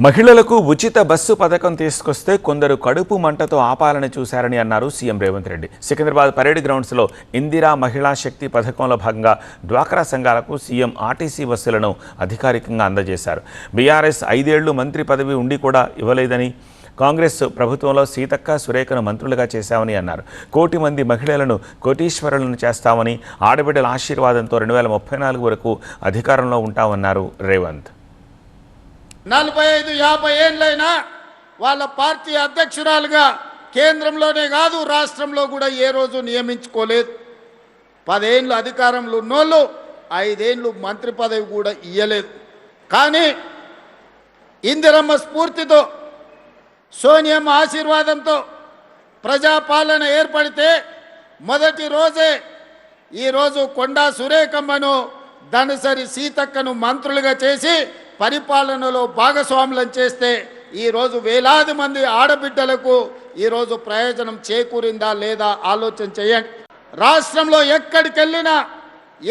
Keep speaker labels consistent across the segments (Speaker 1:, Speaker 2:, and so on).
Speaker 1: మహిళలకు ఉచిత బస్సు పథకం తీసుకొస్తే కొందరు కడుపు మంటతో ఆపాలని చూశారని అన్నారు సీఎం రేవంత్ రెడ్డి. సికింద్రాబాద్ పరేడ్ గ్రౌండ్స్లో ఇందిరా మహిళా శక్తి పథకంలో భాగంగా డ్వాక్రా సంఘాలకు సీఎం ఆర్టీసీ బస్సులను అధికారికంగా అందజేశారు. బీఆర్ఎస్ 5 ఏళ్లు మంత్రి పదవి ఉండి కూడా ఇవ్వలేదని, కాంగ్రెస్ ప్రభుత్వంలో సీతక్క సురేఖను మంత్రులుగా చేశామని అన్నారు. 1 కోటి మంది మహిళలను కోటీశ్వరులను చేస్తామని, ఆడబిడ్డల ఆశీర్వాదంతో 2034 వరకు అధికారంలో ఉంటామన్నారు రేవంత్.
Speaker 2: 45-50 ఏళ్ళైనా వాళ్ళ పార్టీ అధ్యక్షురాలుగా కేంద్రంలోనే కాదు రాష్ట్రంలో కూడా ఏ రోజు నియమించుకోలేదు. 10 ఏళ్ళు అధికారంలో ఉన్నోళ్ళు 5 ఏళ్ళు మంత్రి పదవి కూడా ఇయ్యలేదు. కానీ ఇందిరమ్మ స్ఫూర్తితో, సోనియమ్మ ఆశీర్వాదంతో ప్రజాపాలన ఏర్పడితే మొదటి రోజే ఈరోజు కొండా సురేఖమ్మను, ధనసరి సీతక్కను మంత్రులుగా చేసి పరిపాలనలో భాగస్వాములను చేస్తే ఈరోజు వేలాది మంది ఆడబిడ్డలకు ఈరోజు ప్రయోజనం చేకూరిందా లేదా ఆలోచన చేయండి. రాష్ట్రంలో ఎక్కడికి వెళ్ళినా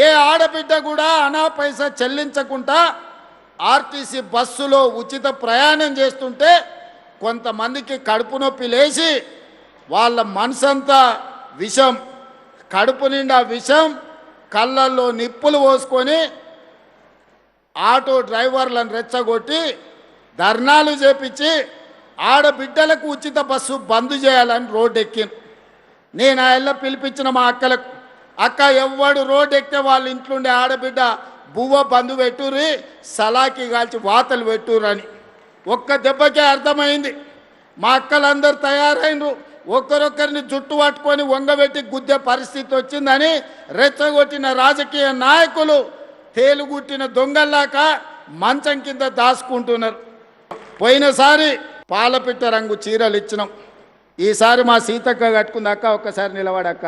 Speaker 2: ఏ ఆడబిడ్డ కూడా అనా పైసా చెల్లించకుండా ఆర్టీసీ బస్సులో ఉచిత ప్రయాణం చేస్తుంటే కొంతమందికి కడుపు నొప్పి లేచి వాళ్ళ మనసంతా విషం, కడుపు నిండా విషం, కళ్ళల్లో నిప్పులు పోసుకొని ఆటో డ్రైవర్లను రెచ్చగొట్టి ధర్నాలు చేపించి ఆడబిడ్డలకు ఉచిత బస్సు బంద్ చేయాలని రోడ్డు ఎక్కింది. నేను ఆ పిలిపించిన మా అక్కలకు, అక్క ఎవ్వడు రోడ్డు ఎక్కితే వాళ్ళ ఇంట్లోండే ఆడబిడ్డ బువ్వ బంద్ పెట్టుర్రి, సలాకి కాల్చి వాతలు పెట్టుర్రని. ఒక్క దెబ్బకే అర్థమైంది. మా అక్కలందరూ తయారైనరు. ఒకరొకరిని జుట్టు పట్టుకొని వంగబెట్టి గుద్దే పరిస్థితి వచ్చిందని రెచ్చగొట్టిన రాజకీయ నాయకులు తేలుగుట్టిన దొంగల్లాక మంచం కింద దాచుకుంటున్నారు. పోయినసారి పాలపిట్ట రంగు చీరలు ఇచ్చినాం. ఈసారి మా సీతక్క కట్టుకుంది. అక్క ఒక్కసారి నిలబడక్క,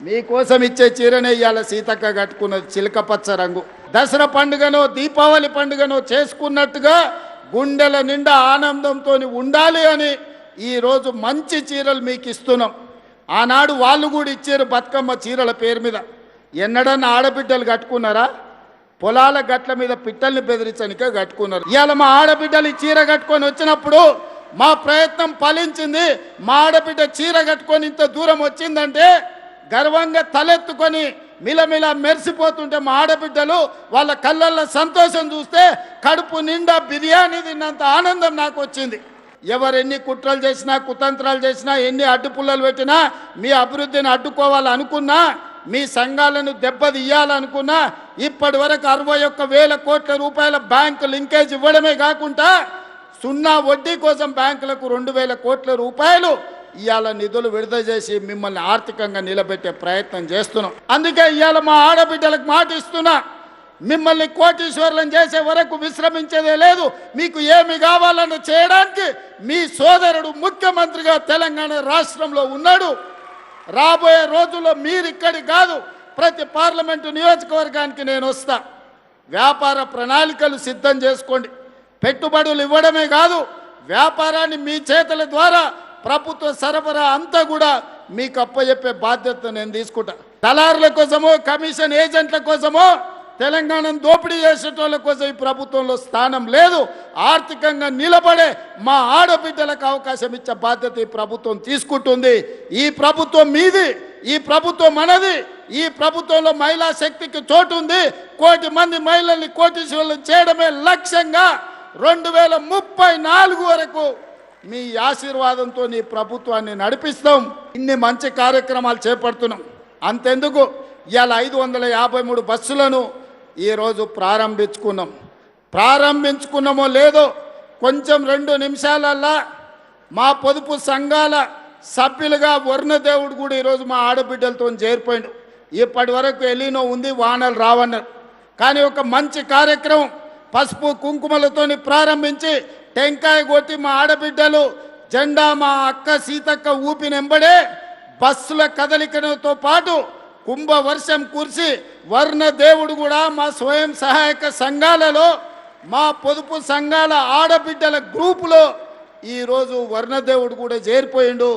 Speaker 2: మీకోసం ఇచ్చే చీరనే ఇవాళ సీతక్క కట్టుకున్నది, చిలకపచ్చ రంగు. దసరా పండుగనో దీపావళి పండుగనో చేసుకున్నట్టుగా గుండెల నిండా ఆనందంతో ఉండాలి అని ఈరోజు మంచి చీరలు మీకు ఇస్తున్నాం. ఆనాడు వాళ్ళు కూడా ఇచ్చారు బతుకమ్మ చీరల పేరు మీద. ఎన్నడన్నా ఆడబిడ్డలు కట్టుకున్నారా? పొలాల గట్ల మీద పిట్టల్ని బెదిరించనికే కట్టుకున్నారు. ఇవాళ మా ఆడబిడ్డలు చీర కట్టుకొని వచ్చినప్పుడు మా ప్రయత్నం ఫలించింది. మా ఆడబిడ్డ చీర కట్టుకొని ఇంత దూరం వచ్చిందంటే గర్వంగా తలెత్తుకొని మిలమిల మెరిసిపోతుంటే మా ఆడబిడ్డలు వాళ్ళ కళ్ళల్లో సంతోషం చూస్తే కడుపు నిండా బిర్యానీ తిన్నంత ఆనందం నాకు వచ్చింది. ఎవరెన్ని కుట్రలు చేసినా, కుతంత్రాలు చేసినా, ఎన్ని అడ్డుపుల్లలు పెట్టినా, మీ అభివృద్ధిని అడ్డుకోవాలనుకున్నా, మీ సంఘాలను దెబ్బతీయాలనుకున్నా ఇప్పటి వరకు 61,000 కోట్ల రూపాయల బ్యాంకు లింకేజ్ ఇవ్వడమే కాకుండా 0 వడ్డీ కోసం బ్యాంకులకు 2,000 కోట్ల రూపాయలు ఇవాళ నిధులు విడుదల చేసి మిమ్మల్ని ఆర్థికంగా నిలబెట్టే ప్రయత్నం చేస్తున్నాం. అందుకే ఇవాళ మా ఆడబిడ్డలకు మాట ఇస్తున్నా, మిమ్మల్ని కోటీశ్వరులను చేసే వరకు విశ్రమించేదే లేదు. మీకు ఏమి కావాలన్నా చేయడానికి మీ సోదరుడు ముఖ్యమంత్రిగా తెలంగాణ రాష్ట్రంలో ఉన్నాడు. రాబోయే రోజుల్లో మీరు ఇక్కడికి కాదు, ప్రతి పార్లమెంటు నియోజకవర్గానికి నేను వస్తా. వ్యాపార ప్రణాళికలు సిద్ధం చేసుకోండి. పెట్టుబడులు ఇవ్వడమే కాదు, వ్యాపారాన్ని మీ చేతుల ద్వారా ప్రభుత్వ సరఫరా అంతా కూడా మీకు అప్పచెప్పే బాధ్యత నేను తీసుకుంటా. దళారుల కోసమో, కమిషన్ ఏజెంట్ల కోసమో తెలంగాణను దోపిడీ చేసేటోళ్ళ కోసం ఈ ప్రభుత్వంలో స్థానం లేదు. ఆర్థికంగా నిలబడే మా ఆడబిడ్డలకు అవకాశం ఇచ్చే బాధ్యత ఈ ప్రభుత్వం తీసుకుంటుంది. ఈ ప్రభుత్వం మీది, ఈ ప్రభుత్వం మనది. ఈ ప్రభుత్వంలో మహిళా శక్తికి చోటు ఉంది. 1 కోటి మంది మహిళల్ని కోటీశ్వరులను చేయడమే లక్ష్యంగా 2034 వరకు మీ ఆశీర్వాదంతో ఈ ప్రభుత్వాన్ని నడిపిస్తాం. ఇన్ని మంచి కార్యక్రమాలు చేపడుతున్నాం. అంతెందుకు, ఇవాళ 553 బస్సులను ఈరోజు ప్రారంభించుకున్నామో లేదో కొంచెం 2 నిమిషాలల్లా మా పొదుపు సంఘాల సభ్యులుగా వర్ణదేవుడు కూడా ఈరోజు మా ఆడబిడ్డలతో చేరిపోయిండు. ఇప్పటి వరకు ఎలినో ఉంది, వానలు రావన్నారు. కానీ ఒక మంచి కార్యక్రమం పసుపు కుంకుమలతోని ప్రారంభించి టెంకాయ కొట్టి మా ఆడబిడ్డలు జెండా మా అక్క సీతక్క ఊపినెంబడే బస్సుల కదలికతో పాటు కుంభవర్షం కురిసి వర్ణదేవుడు కూడా మా స్వయం సహాయక సంఘాలలో, మా పొదుపు సంఘాల ఆడబిడ్డల గ్రూపులో ఈరోజు వర్ణదేవుడు కూడా చేరిపోయిండు.